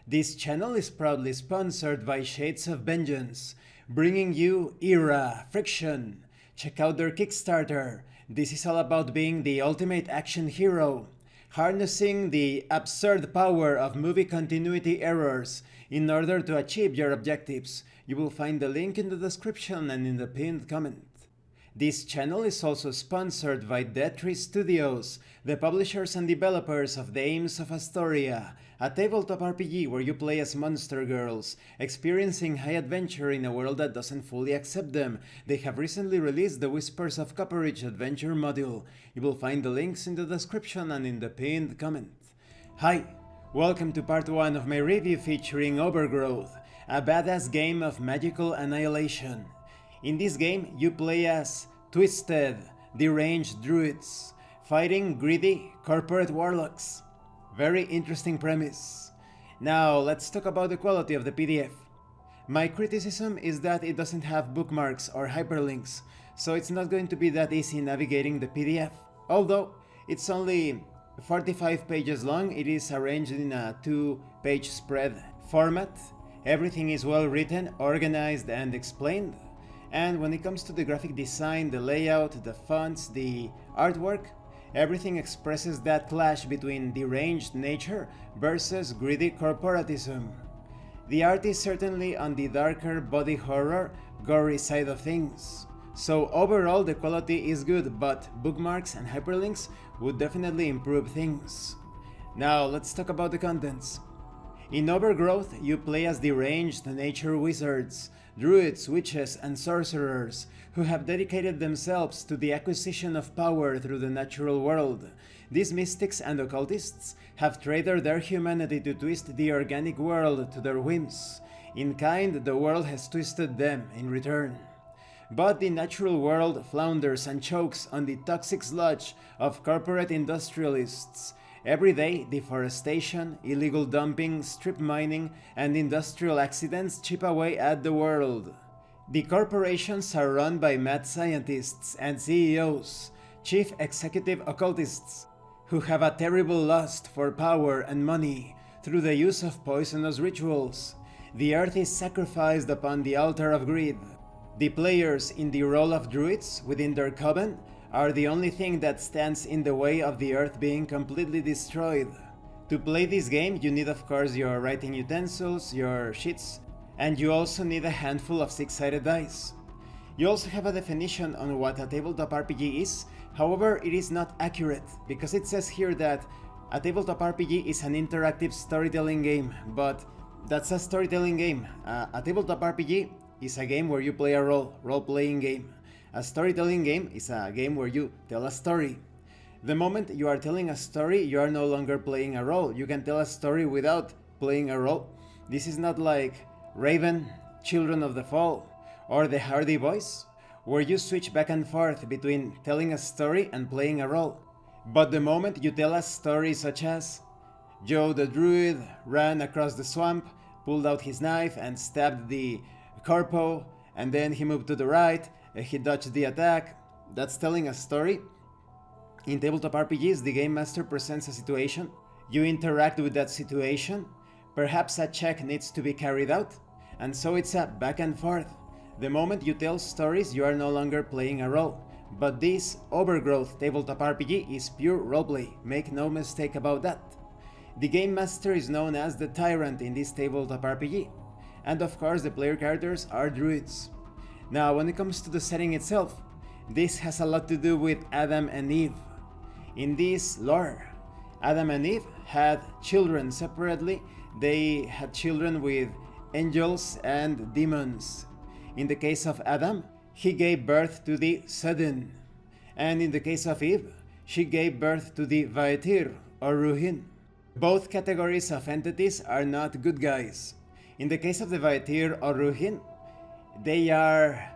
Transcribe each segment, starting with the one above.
This channel is proudly sponsored by Shades of Vengeance, bringing you Era Friction. Check out their Kickstarter. This is all about being the ultimate action hero, harnessing the absurd power of movie continuity errors in order to achieve your objectives. You will find the link in the description and in the pinned comment. This channel is also sponsored by Dead Tree Studios, the publishers and developers of Dames of Asstoria, a tabletop RPG where you play as monster girls, experiencing high adventure in a world that doesn't fully accept them. They have recently released the Whispers of Copperage adventure module. You will find the links in the description and in the pinned comment. Hi, welcome to part 1 of my review featuring Overgrowth, a badass game of magical annihilation. In this game, you play as twisted, deranged Druids, fighting greedy corporate Warlocks. Very interesting premise. Now, let's talk about the quality of the PDF. My criticism is that it doesn't have bookmarks or hyperlinks, so it's not going to be that easy navigating the PDF. Although, it's only 45 pages long, it is arranged in a 2-page spread format. Everything is well written, organized, and explained. And when it comes to the graphic design, the layout, the fonts, the artwork, everything expresses that clash between deranged nature versus greedy corporatism. The art is certainly on the darker body horror, gory side of things. So overall the quality is good, but bookmarks and hyperlinks would definitely improve things. Now let's talk about the contents. In Overgrowth, you play as deranged nature wizards, druids, witches, and sorcerers who have dedicated themselves to the acquisition of power through the natural world. These mystics and occultists have traded their humanity to twist the organic world to their whims. In kind, the world has twisted them in return. But the natural world flounders and chokes on the toxic sludge of corporate industrialists. Every day, deforestation, illegal dumping, strip mining, and industrial accidents chip away at the world. The corporations are run by mad scientists and CEOs, chief executive occultists, who have a terrible lust for power and money through the use of poisonous rituals. The earth is sacrificed upon the altar of greed. The players in the role of druids within their coven are the only thing that stands in the way of the earth being completely destroyed. To play this game, you need of course your writing utensils, your sheets, and you also need a handful of 6-sided dice. You also have a definition on what a tabletop RPG is, however it is not accurate, because it says here that a tabletop RPG is an interactive storytelling game, but that's a storytelling game. A tabletop RPG is a game where you play a role-playing game. A storytelling game is a game where you tell a story. The moment you are telling a story, you are no longer playing a role. You can tell a story without playing a role. This is not like Raven, Children of the Fall, or the Hardy Boys, where you switch back and forth between telling a story and playing a role. But the moment you tell a story such as Joe the Druid ran across the swamp, pulled out his knife and stabbed the corpo, and then he moved to the right, he dodged the attack, that's telling a story. In tabletop RPGs, the game master presents a situation, you interact with that situation, perhaps a check needs to be carried out, and so it's a back and forth. The moment you tell stories, you are no longer playing a role. But this Overgrowth tabletop RPG is pure roleplay, make no mistake about that. The game master is known as the Tyrant in this tabletop RPG, and of course the player characters are druids. Now, when it comes to the setting itself, this has a lot to do with Adam and Eve. In this lore, Adam and Eve had children separately. They had children with angels and demons. In the case of Adam, he gave birth to the Sudden, and in the case of Eve, she gave birth to the Vaetir or Ruhin. Both categories of entities are not good guys. In the case of the Vaetir or Ruhin, they are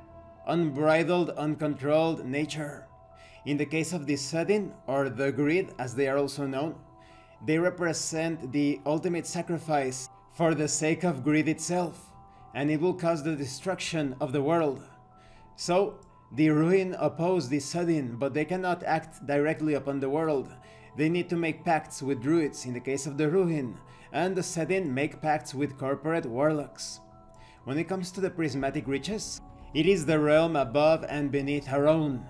unbridled, uncontrolled nature. In the case of the Sudden, or the Greed as they are also known, they represent the ultimate sacrifice for the sake of greed itself, and it will cause the destruction of the world. So, the Ruin oppose the Sudden, but they cannot act directly upon the world. They need to make pacts with druids in the case of the Ruin, and the setting make pacts with corporate warlocks. When it comes to the prismatic riches, it is the realm above and beneath our own.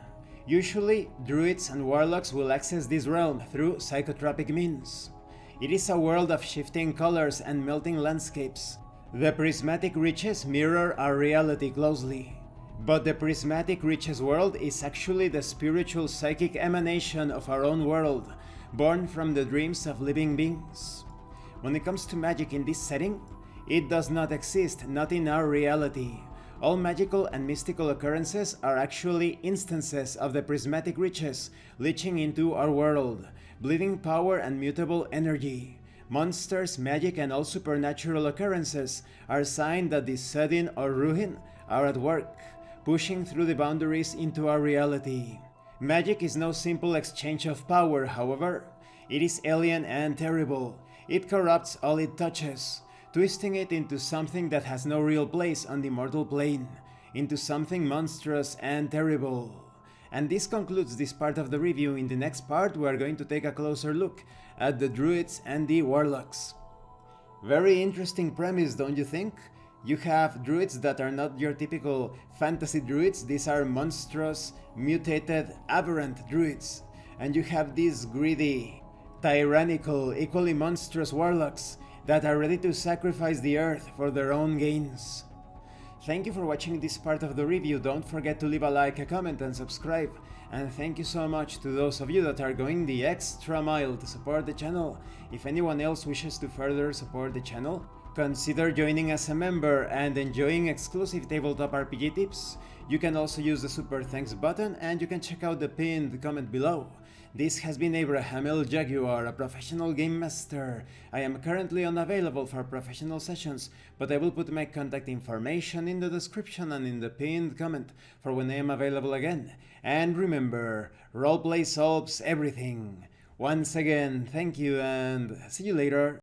Usually, druids and warlocks will access this realm through psychotropic means. It is a world of shifting colors and melting landscapes. The prismatic riches mirror our reality closely. But the prismatic riches world is actually the spiritual psychic emanation of our own world, born from the dreams of living beings. When it comes to magic in this setting, it does not exist, not in our reality. All magical and mystical occurrences are actually instances of the prismatic riches leaching into our world, bleeding power and mutable energy. Monsters, magic and all supernatural occurrences are signs that this setting or ruin are at work, pushing through the boundaries into our reality. Magic is no simple exchange of power, however. It is alien and terrible. It corrupts all it touches, twisting it into something that has no real place on the mortal plane, into something monstrous and terrible. And this concludes this part of the review. In the next part we are going to take a closer look at the Druids and the Warlocks. Very interesting premise, don't you think? You have Druids that are not your typical fantasy Druids, these are monstrous, mutated, aberrant Druids. And you have these greedy, tyrannical, equally monstrous Warlocks that are ready to sacrifice the earth for their own gains. Thank you for watching this part of the review. Don't forget to leave a like, a comment and subscribe. And thank you so much to those of you that are going the extra mile to support the channel. If anyone else wishes to further support the channel, consider joining as a member and enjoying exclusive tabletop RPG tips. You can also use the super thanks button and you can check out the pinned comment below. This has been Abraham L. Jaguar, a professional game master. I am currently unavailable for professional sessions, but I will put my contact information in the description and in the pinned comment for when I am available again. And remember, roleplay solves everything. Once again, thank you and see you later.